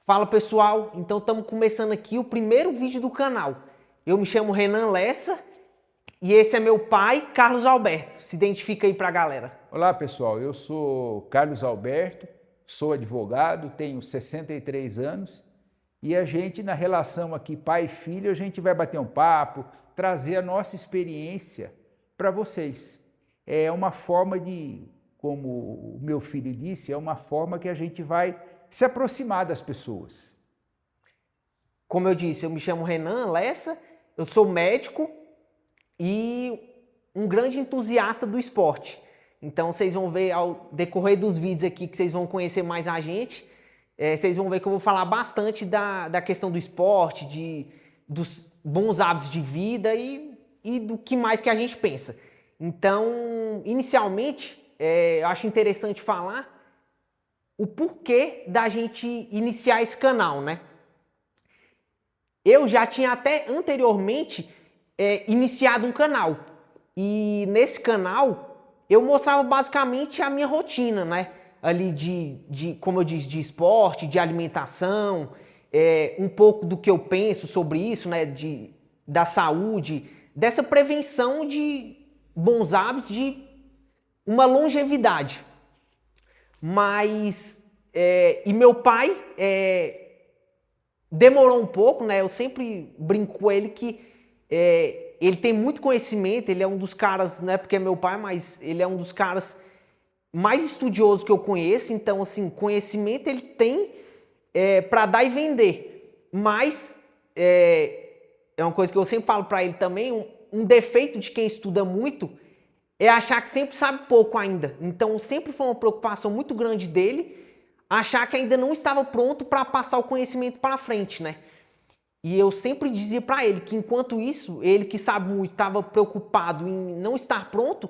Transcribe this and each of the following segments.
Fala pessoal, então estamos começando aqui o primeiro vídeo do canal. Eu me chamo Renan Lessa e esse é meu pai, Carlos Alberto. Se identifica aí pra galera. Olá pessoal, eu sou Carlos Alberto, sou advogado, tenho 63 anos e a gente na relação aqui pai e filho, a gente vai bater um papo, trazer a nossa experiência para vocês. É uma forma de, como o meu filho disse, é uma forma que a gente vai se aproximar das pessoas. Como eu disse, eu me chamo Renan Lessa, eu sou médico e um grande entusiasta do esporte. Então vocês vão ver ao decorrer dos vídeos aqui que vocês vão conhecer mais a gente. Vocês vão ver que eu vou falar bastante da questão do esporte, dos bons hábitos de vida e do que mais que a gente pensa. Então, inicialmente, eu acho interessante falar o porquê da gente iniciar esse canal, né? Eu já tinha até anteriormente iniciado um canal. E nesse canal eu mostrava basicamente a minha rotina, né? Ali como eu disse, de esporte, de alimentação, um pouco do que eu penso sobre isso, né? Da saúde, dessa prevenção de bons hábitos, de uma longevidade. Mas, e meu pai demorou um pouco, né? Eu sempre brinco com ele que ele tem muito conhecimento, ele é um dos caras, não é porque é meu pai, mas ele é um dos caras mais estudiosos que eu conheço, então, assim, conhecimento ele tem para dar e vender. Mas, é uma coisa que eu sempre falo para ele também, um defeito de quem estuda muito é achar que sempre sabe pouco ainda. Então, sempre foi uma preocupação muito grande dele achar que ainda não estava pronto para passar o conhecimento para frente, né? E eu sempre dizia para ele que, enquanto isso, ele que sabe muito, estava preocupado em não estar pronto.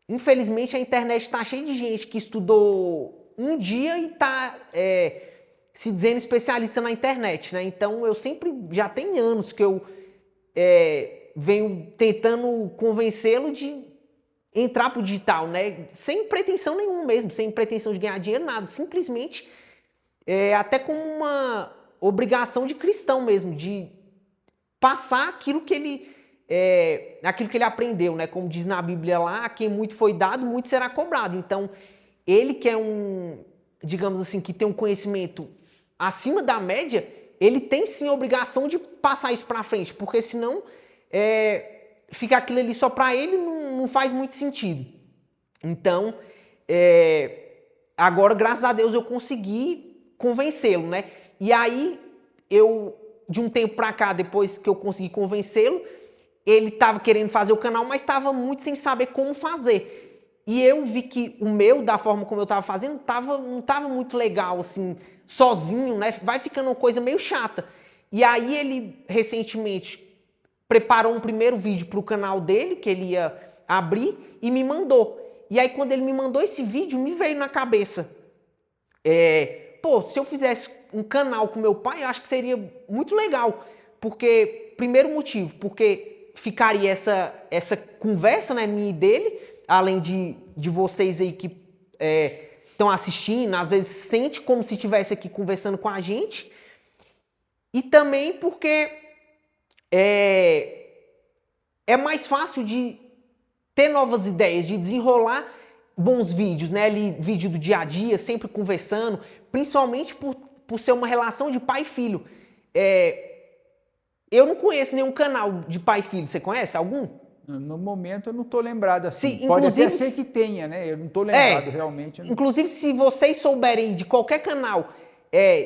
Infelizmente, a internet está cheia de gente que estudou um dia e está se dizendo especialista na internet, né? Então, eu sempre, já tem anos que eu venho tentando convencê-lo de entrar pro digital, né? Sem pretensão nenhuma mesmo, sem pretensão de ganhar dinheiro, nada. Simplesmente, até como uma obrigação de cristão mesmo, de passar aquilo que ele aprendeu, né? Como diz na Bíblia lá, a quem muito foi dado, muito será cobrado. Então, ele que é digamos assim, que tem um conhecimento acima da média, ele tem sim a obrigação de passar isso para frente, porque senão fica aquilo ali só para ele, não faz muito sentido. Então, agora, graças a Deus, eu consegui convencê-lo, né? E aí, de um tempo para cá, depois que eu consegui convencê-lo, ele estava querendo fazer o canal, mas estava muito sem saber como fazer. E eu vi que o meu, da forma como eu estava fazendo, não estava muito legal, assim, sozinho, né? Vai ficando uma coisa meio chata. E aí ele, recentemente, preparou um primeiro vídeo para o canal dele, que ele ia abrir, e me mandou. E aí, quando ele me mandou esse vídeo, me veio na cabeça. Pô, se eu fizesse um canal com meu pai, eu acho que seria muito legal. Porque, primeiro motivo, porque ficaria essa conversa, né, minha e dele, além de vocês aí que estão assistindo, às vezes sente como se estivesse aqui conversando com a gente. E também porque é mais fácil de ter novas ideias, de desenrolar bons vídeos, né? Ali, vídeo do dia a dia, sempre conversando, principalmente por ser uma relação de pai e filho. Eu não conheço nenhum canal de pai e filho, você conhece algum? No momento eu não estou lembrado assim. Se, pode até ser que tenha, né? Eu não estou lembrado realmente. Inclusive, se vocês souberem de qualquer canal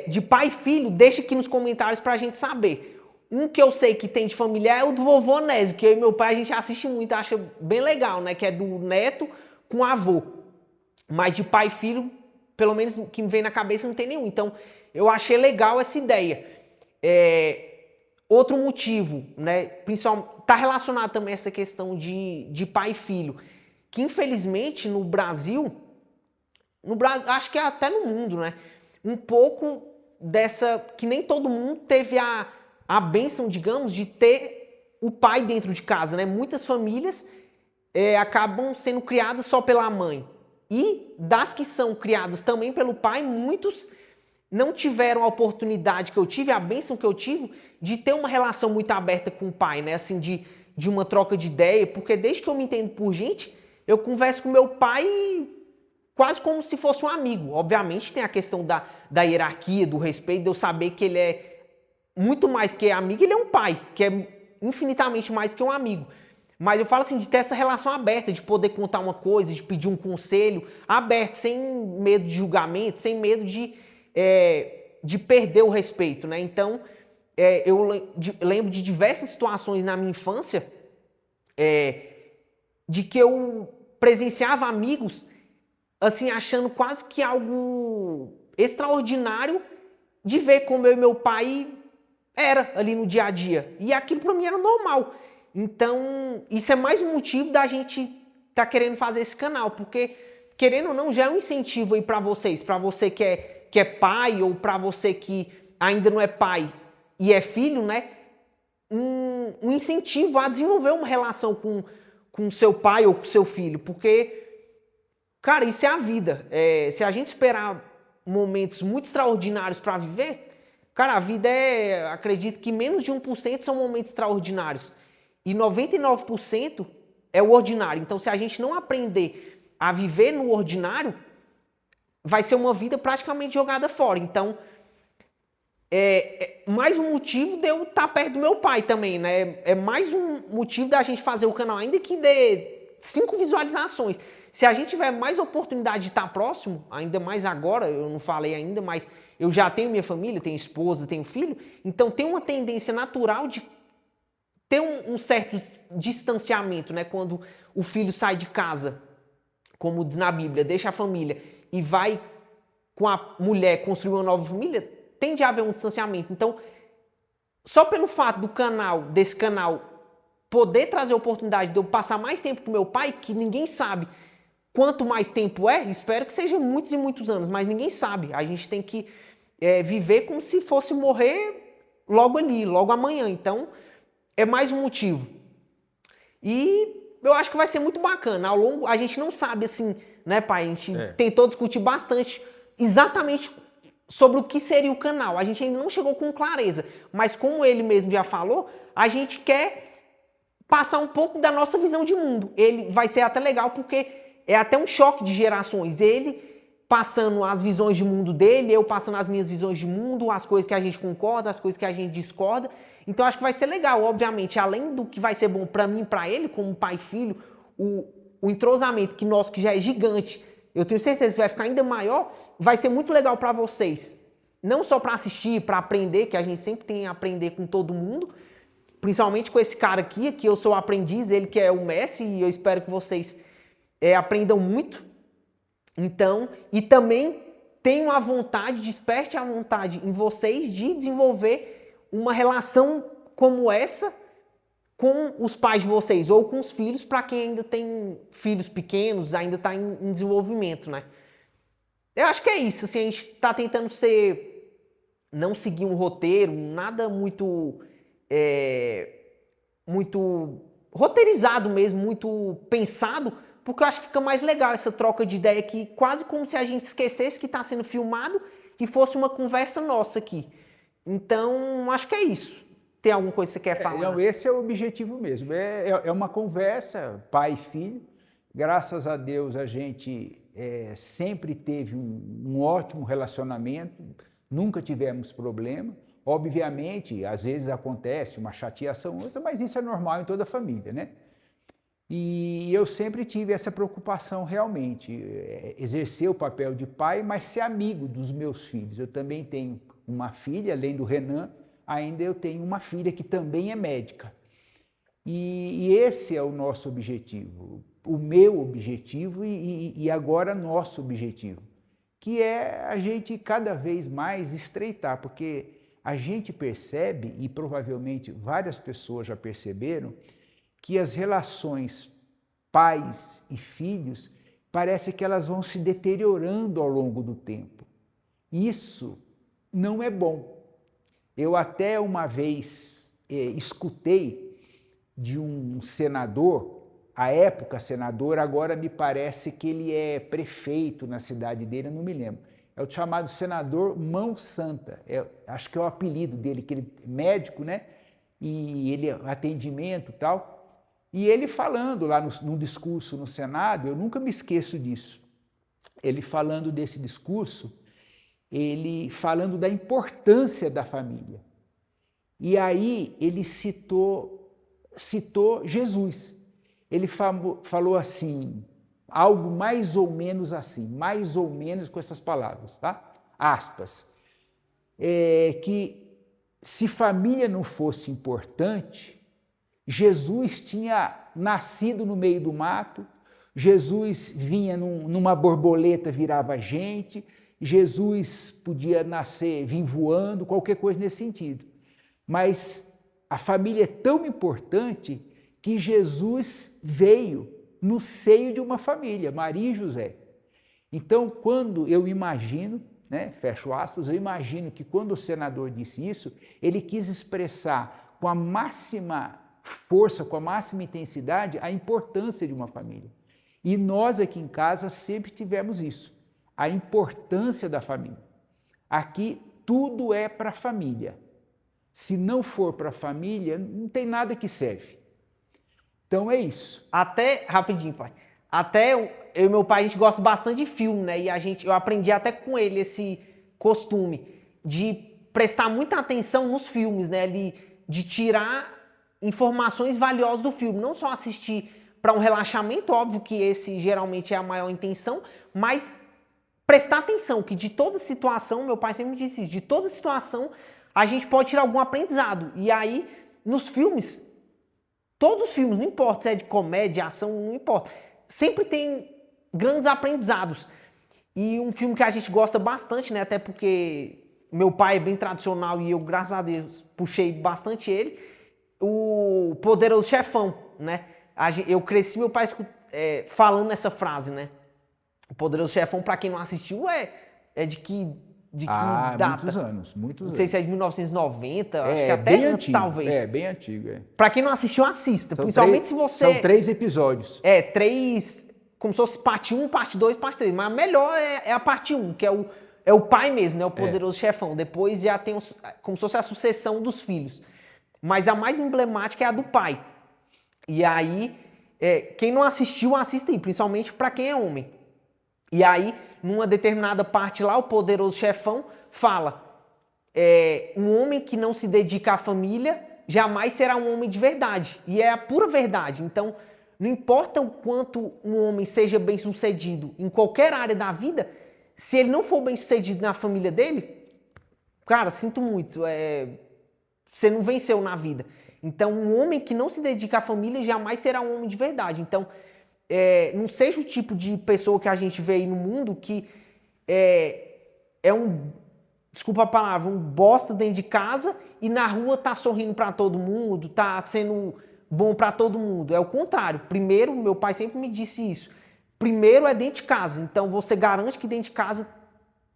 de pai e filho, deixa aqui nos comentários pra gente saber. Um que eu sei que tem de familiar é o do vovô Onésio, que eu e meu pai a gente assiste muito, acha bem legal, né? Que é do neto com avô. Mas de pai e filho, pelo menos que me vem na cabeça, não tem nenhum. Então, eu achei legal essa ideia. Outro motivo, né? Principalmente, tá relacionado também a essa questão de pai e filho, que infelizmente no Brasil, acho que até no mundo, né? Um pouco dessa, que nem todo mundo teve a bênção, digamos, de ter o pai dentro de casa, né? Muitas famílias acabam sendo criadas só pela mãe. E das que são criadas também pelo pai, muitos não tiveram a oportunidade que eu tive, a bênção que eu tive, de ter uma relação muito aberta com o pai, né? Assim, de uma troca de ideia, porque desde que eu me entendo por gente, eu converso com meu pai quase como se fosse um amigo. Obviamente tem a questão da hierarquia, do respeito, de eu saber que ele é muito mais que amigo, ele é um pai, que é infinitamente mais que um amigo. Mas eu falo assim, de ter essa relação aberta, de poder contar uma coisa, de pedir um conselho aberto, sem medo de julgamento, sem medo de perder o respeito, né? Então, eu lembro de diversas situações na minha infância de que eu presenciava amigos assim, achando quase que algo extraordinário de ver como eu e meu pai era ali no dia a dia. E aquilo para mim era normal. Então, isso é mais um motivo da gente tá querendo fazer esse canal, porque, querendo ou não, já é um incentivo aí para vocês, para você que é pai ou para você que ainda não é pai e é filho, né? Um incentivo a desenvolver uma relação com seu pai ou com seu filho, porque, cara, isso é a vida. Se a gente esperar momentos muito extraordinários para viver, cara, a vida acredito que menos de 1% são momentos extraordinários. E 99% é o ordinário. Então, se a gente não aprender a viver no ordinário, vai ser uma vida praticamente jogada fora. Então, mais um motivo de eu estar perto do meu pai também, né? É mais um motivo da gente fazer o canal, ainda que dê 5 visualizações. Se a gente tiver mais oportunidade de estar próximo, ainda mais agora, eu não falei ainda, mas eu já tenho minha família, tenho esposa, tenho filho, então tem uma tendência natural de ter um certo distanciamento, né? Quando o filho sai de casa, como diz na Bíblia, deixa a família e vai com a mulher construir uma nova família, tende a haver um distanciamento. Então, só pelo fato desse canal, poder trazer a oportunidade de eu passar mais tempo com meu pai, que ninguém sabe quanto mais tempo espero que seja muitos e muitos anos, mas ninguém sabe. A gente tem que viver como se fosse morrer logo ali, logo amanhã. Então, é mais um motivo. E eu acho que vai ser muito bacana. Ao longo, a gente não sabe assim, né, pai? A gente tentou discutir bastante exatamente sobre o que seria o canal. A gente ainda não chegou com clareza, mas como ele mesmo já falou, a gente quer passar um pouco da nossa visão de mundo. Ele vai ser até legal porque é até um choque de gerações. Ele passando as visões de mundo dele, eu passando as minhas visões de mundo, as coisas que a gente concorda, as coisas que a gente discorda. Então acho que vai ser legal, obviamente, além do que vai ser bom para mim e para ele, como pai e filho, o entrosamento que nosso que já é gigante, eu tenho certeza que vai ficar ainda maior, vai ser muito legal para vocês. Não só para assistir, para aprender, que a gente sempre tem a aprender com todo mundo, principalmente com esse cara aqui, que eu sou o aprendiz, ele que é o mestre, e eu espero que vocês aprendam muito. Então, e também tenham a vontade, desperte a vontade em vocês de desenvolver uma relação como essa com os pais de vocês ou com os filhos, para quem ainda tem filhos pequenos, ainda está em desenvolvimento, né? Eu acho que é isso, assim, a gente está tentando não seguir um roteiro, nada muito roteirizado mesmo, muito pensado, porque eu acho que fica mais legal essa troca de ideia aqui, quase como se a gente esquecesse que está sendo filmado e fosse uma conversa nossa aqui. Então, acho que é isso. Tem alguma coisa que você quer falar? Não, esse é o objetivo mesmo. É uma conversa, pai e filho. Graças a Deus a gente sempre teve um ótimo relacionamento, nunca tivemos problema. Obviamente, às vezes acontece uma chateação ou outra, mas isso é normal em toda a família, né? E eu sempre tive essa preocupação realmente, exercer o papel de pai, mas ser amigo dos meus filhos. Eu também tenho uma filha, além do Renan, ainda eu tenho uma filha que também é médica. E esse é o nosso objetivo, o meu objetivo e agora nosso objetivo, que é a gente cada vez mais estreitar, porque a gente percebe, e provavelmente várias pessoas já perceberam, que as relações pais e filhos parece que elas vão se deteriorando ao longo do tempo. Isso não é bom. Eu até uma vez escutei de um senador, à época senador, agora me parece que ele é prefeito na cidade dele, eu não me lembro. é o chamado senador Mão Santa. Acho que é o apelido dele, que ele é médico, né? E ele atendimento e tal. E ele falando lá num discurso no Senado, eu nunca me esqueço disso. Ele falando desse discurso, ele falando da importância da família. E aí ele citou Jesus. Ele falou assim, algo mais ou menos assim, mais ou menos com essas palavras, tá? Aspas. Que se família não fosse importante, Jesus tinha nascido no meio do mato, Jesus vinha numa borboleta, virava gente, Jesus podia nascer, vir voando, qualquer coisa nesse sentido. Mas a família é tão importante que Jesus veio no seio de uma família, Maria e José. Então, quando eu imagino, né, fecho aspas, eu imagino que quando o senador disse isso, ele quis expressar com a máxima força, com a máxima intensidade, a importância de uma família. E nós aqui em casa sempre tivemos isso, a importância da família. Aqui tudo é para a família. Se não for para a família, não tem nada que serve. Então é isso. Até, rapidinho, pai. Até eu e meu pai, a gente gosta bastante de filme, né? E eu aprendi até com ele esse costume de prestar muita atenção nos filmes, né? De tirar informações valiosas do filme. Não só assistir para um relaxamento, óbvio que esse geralmente é a maior intenção, mas prestar atenção que de toda situação, meu pai sempre me disse isso, de toda situação a gente pode tirar algum aprendizado. E aí, nos filmes, todos os filmes, não importa se é de comédia, ação, não importa, sempre tem grandes aprendizados. E um filme que a gente gosta bastante, né, até porque meu pai é bem tradicional e eu, graças a Deus, puxei bastante ele, o Poderoso Chefão, né? Eu cresci meu pai falando essa frase, né? O Poderoso Chefão, para quem não assistiu, é de que data? Muitos anos. Não sei se é de 1990, acho que É até bem antes, antigo, talvez. É, bem antigo. É. Pra quem não assistiu, assista. São Principalmente se você... São 3 episódios. Três... Como se fosse parte 1, parte 2, parte 3. Mas a melhor é a parte 1, que é o pai mesmo, né? O Poderoso Chefão. Depois já tem como se fosse a sucessão dos filhos. Mas a mais emblemática é a do pai. E aí, quem não assistiu, assista aí. Principalmente pra quem é homem. E aí, numa determinada parte lá, o Poderoso Chefão fala: um homem que não se dedica à família jamais será um homem de verdade. E é a pura verdade. Então, não importa o quanto um homem seja bem sucedido em qualquer área da vida, se ele não for bem sucedido na família dele, cara, sinto muito, você não venceu na vida. Então, um homem que não se dedica à família jamais será um homem de verdade. Então, não seja o tipo de pessoa que a gente vê aí no mundo que desculpa a palavra, um bosta dentro de casa e na rua tá sorrindo pra todo mundo, tá sendo bom pra todo mundo. É o contrário. Primeiro, meu pai sempre me disse isso. Primeiro é dentro de casa. Então você garante que dentro de casa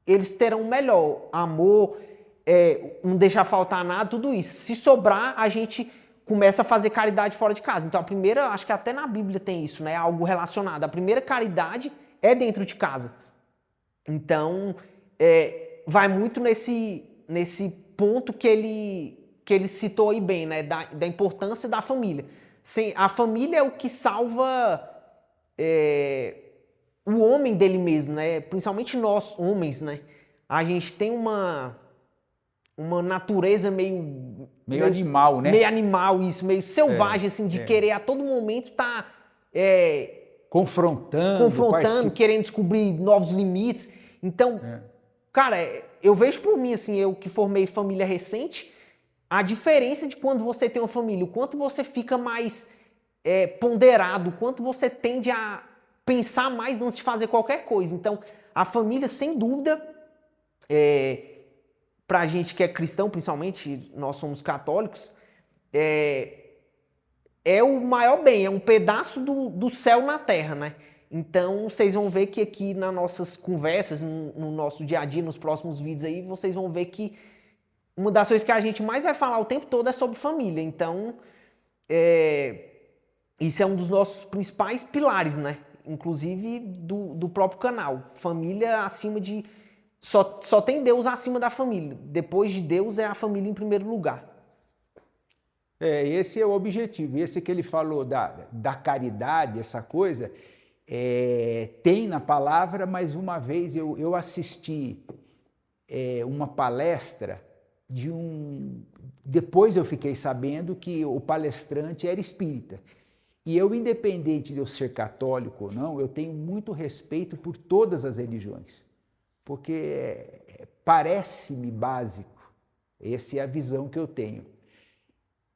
eles terão o melhor. Amor, não deixar faltar nada, tudo isso. Se sobrar, a gente começa a fazer caridade fora de casa. Então a primeira, acho que até na Bíblia tem isso, né? Algo relacionado. A primeira caridade é dentro de casa. Então, vai muito nesse ponto que ele citou aí bem, né? Da importância da família. A família é o que salva o homem dele mesmo, né? Principalmente nós, homens, né? A gente tem uma natureza meio animal, né? Meio animal, isso, meio selvagem, assim, de querer a todo momento estar confrontando, querendo descobrir novos limites. Então, cara, eu vejo por mim, assim, eu que formei família recente, a diferença de quando você tem uma família, o quanto você fica mais ponderado, o quanto você tende a pensar mais antes de fazer qualquer coisa. Então, a família, sem dúvida, pra gente que é cristão, principalmente, nós somos católicos, é o maior bem, é um pedaço do céu na terra, né? Então, vocês vão ver que aqui nas nossas conversas, no nosso dia a dia, nos próximos vídeos aí, vocês vão ver que uma das coisas que a gente mais vai falar o tempo todo é sobre família. Então, isso é um dos nossos principais pilares, né? Inclusive do próprio canal. Família acima de só tem Deus acima da família. Depois de Deus é a família em primeiro lugar. Esse é o objetivo. Esse que ele falou da caridade, essa coisa, tem na palavra, mas uma vez eu assisti uma palestra de Depois eu fiquei sabendo que o palestrante era espírita. E eu, independente de eu ser católico ou não, eu tenho muito respeito por todas as religiões, porque parece-me básico, essa é a visão que eu tenho,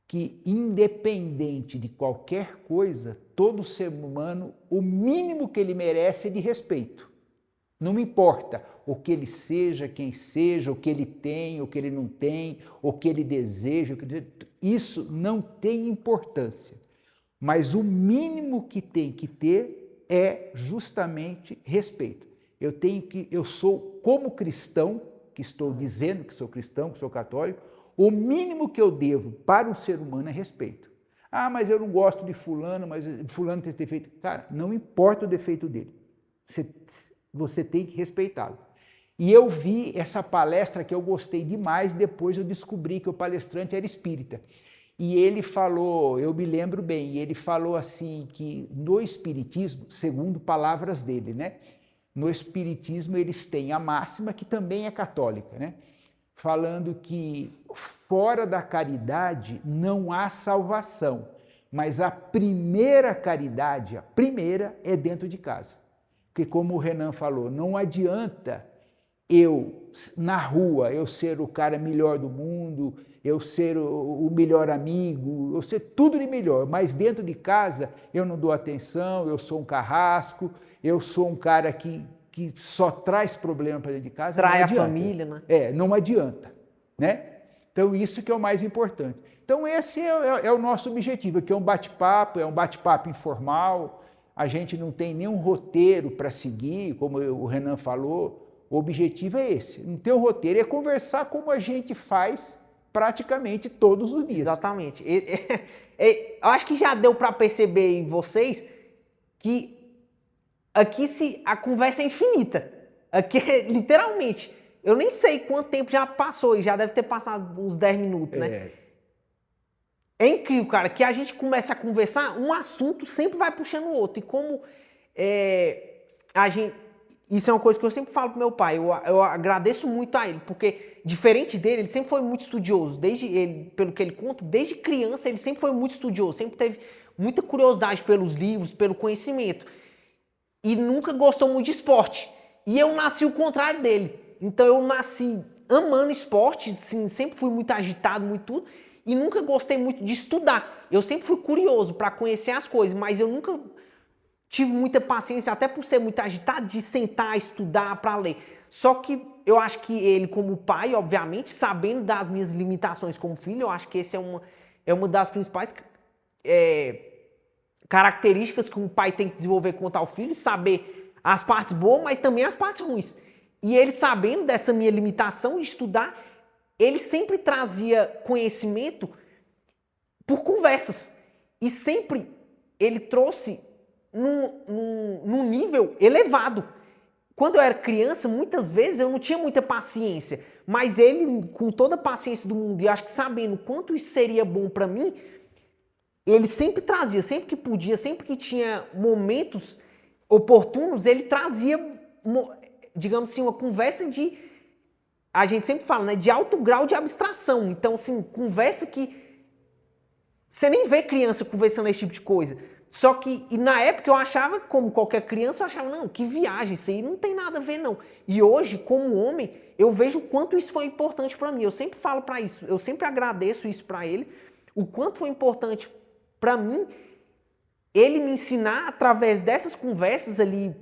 que independente de qualquer coisa, todo ser humano, o mínimo que ele merece é de respeito. Não me importa o que ele seja, quem seja, o que ele tem, o que ele não tem, o que ele deseja, isso não tem importância. Mas o mínimo que tem que ter é justamente respeito. Eu sou como cristão, que estou dizendo que sou cristão, que sou católico, o mínimo que eu devo para um ser humano é respeito. Ah, mas eu não gosto de fulano, mas fulano tem esse defeito. Cara, não importa o defeito dele. Você tem que respeitá-lo. E eu vi essa palestra que eu gostei demais, depois eu descobri que o palestrante era espírita. E ele falou, eu me lembro bem, ele falou assim que no espiritismo, segundo palavras dele, né? No espiritismo eles têm a máxima, que também é católica, né? Falando que fora da caridade não há salvação, mas a primeira caridade, a primeira é dentro de casa. Porque como o Renan falou, não adianta na rua, eu ser o cara melhor do mundo, eu ser o melhor amigo, eu ser tudo de melhor, mas dentro de casa eu não dou atenção, eu sou um carrasco, eu sou um cara que só traz problema para dentro de casa. Trai a família, né? Não adianta, né? Então isso que é o mais importante. Então esse é o nosso objetivo, que é um bate-papo informal, a gente não tem nenhum roteiro para seguir, como o Renan falou. O objetivo é esse, não ter um roteiro, é conversar como a gente faz praticamente todos os dias. Exatamente. Eu acho que já deu para perceber em vocês que aqui a conversa é infinita. Aqui, literalmente, eu nem sei quanto tempo já passou, e já deve ter passado uns 10 minutos, né? É incrível, cara, que a gente começa a conversar, um assunto sempre vai puxando o outro. E como a gente... Isso é uma coisa que eu sempre falo pro meu pai, eu agradeço muito a ele, porque diferente dele, ele sempre foi muito estudioso, pelo que ele conta, desde criança ele sempre foi muito estudioso, sempre teve muita curiosidade pelos livros, pelo conhecimento, e nunca gostou muito de esporte. E eu nasci o contrário dele, então eu nasci amando esporte, assim, sempre fui muito agitado, muito tudo, e nunca gostei muito de estudar. Eu sempre fui curioso para conhecer as coisas, mas eu nunca tive muita paciência, até por ser muito agitado, de sentar, estudar, para ler. Só que eu acho que ele, como pai, obviamente, sabendo das minhas limitações como filho, eu acho que essa é uma das principais características que um pai tem que desenvolver quanto ao filho, saber as partes boas, mas também as partes ruins. E ele, sabendo dessa minha limitação de estudar, ele sempre trazia conhecimento por conversas. E sempre ele trouxe num nível elevado. Quando eu era criança, muitas vezes eu não tinha muita paciência, mas ele, com toda a paciência do mundo, e acho que sabendo quanto isso seria bom para mim, ele sempre trazia, sempre que podia, sempre que tinha momentos oportunos, ele trazia, digamos assim, uma conversa a gente sempre fala, né, de alto grau de abstração. Então, assim, conversa que você nem vê criança conversando esse tipo de coisa. Só que, e na época eu achava, como qualquer criança, eu achava, não, que viagem, isso aí não tem nada a ver, não. E hoje, como homem, eu vejo o quanto isso foi importante para mim. Eu sempre falo para isso, eu sempre agradeço isso para ele, o quanto foi importante para mim, ele me ensinar, através dessas conversas ali,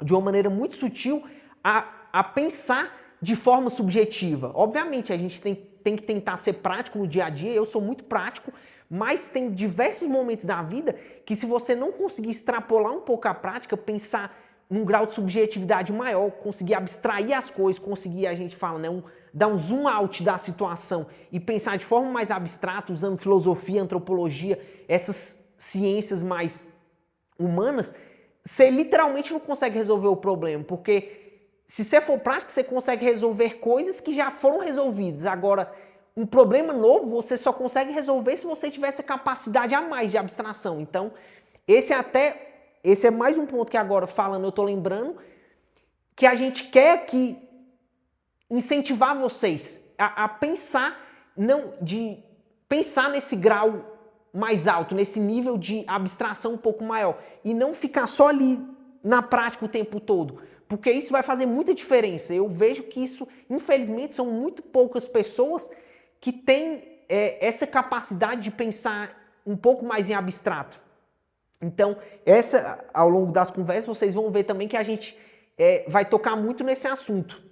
de uma maneira muito sutil, a pensar de forma subjetiva. Obviamente, a gente tem que tentar ser prático no dia a dia, eu sou muito prático, mas tem diversos momentos da vida que, se você não conseguir extrapolar um pouco a prática, pensar num grau de subjetividade maior, conseguir abstrair as coisas, conseguir, a gente fala, né, dar um zoom out da situação e pensar de forma mais abstrata, usando filosofia, antropologia, essas ciências mais humanas, você literalmente não consegue resolver o problema, porque se você for prático, você consegue resolver coisas que já foram resolvidas. Agora, um problema novo você só consegue resolver se você tiver essa capacidade a mais de abstração. Então, esse é mais um ponto que agora falando eu estou lembrando, que a gente quer incentivar vocês a pensar, de pensar nesse grau mais alto, nesse nível de abstração um pouco maior. E não ficar só ali na prática o tempo todo. Porque isso vai fazer muita diferença. Eu vejo que isso, infelizmente, são muito poucas pessoas que têm essa capacidade de pensar um pouco mais em abstrato. Então, ao longo das conversas, vocês vão ver também que a gente vai tocar muito nesse assunto,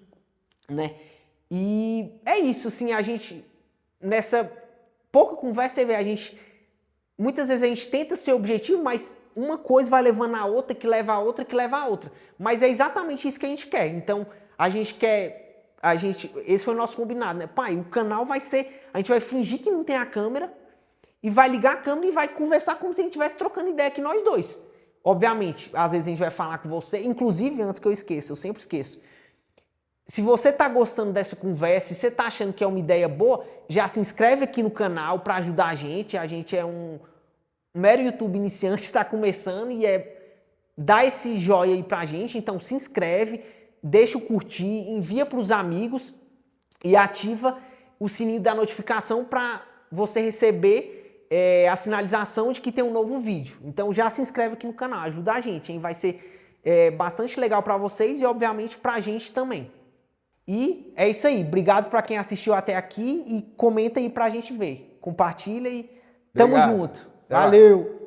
né? E é isso, assim, a gente, nessa pouca conversa, você vê, muitas vezes a gente tenta ser objetivo, mas uma coisa vai levando a outra, que leva a outra, que leva a outra. Mas é exatamente isso que a gente quer. Então, esse foi o nosso combinado, né? Pai, o canal vai ser, a gente vai fingir que não tem a câmera e vai ligar a câmera e vai conversar como se a gente estivesse trocando ideia aqui nós dois. Obviamente, às vezes a gente vai falar com você, inclusive, antes que eu esqueça, eu sempre esqueço. Se você está gostando dessa conversa, se você está achando que é uma ideia boa, já se inscreve aqui no canal para ajudar a gente. A gente é um mero YouTube iniciante, está começando e dá esse joia aí pra gente. Então se inscreve, deixa o curtir, envia para os amigos e ativa o sininho da notificação para você receber a sinalização de que tem um novo vídeo. Então já se inscreve aqui no canal, ajuda a gente, hein? Vai ser bastante legal para vocês e obviamente para a gente também. E é isso aí. Obrigado para quem assistiu até aqui e comenta aí pra gente ver. Compartilha e tamo junto. Valeu!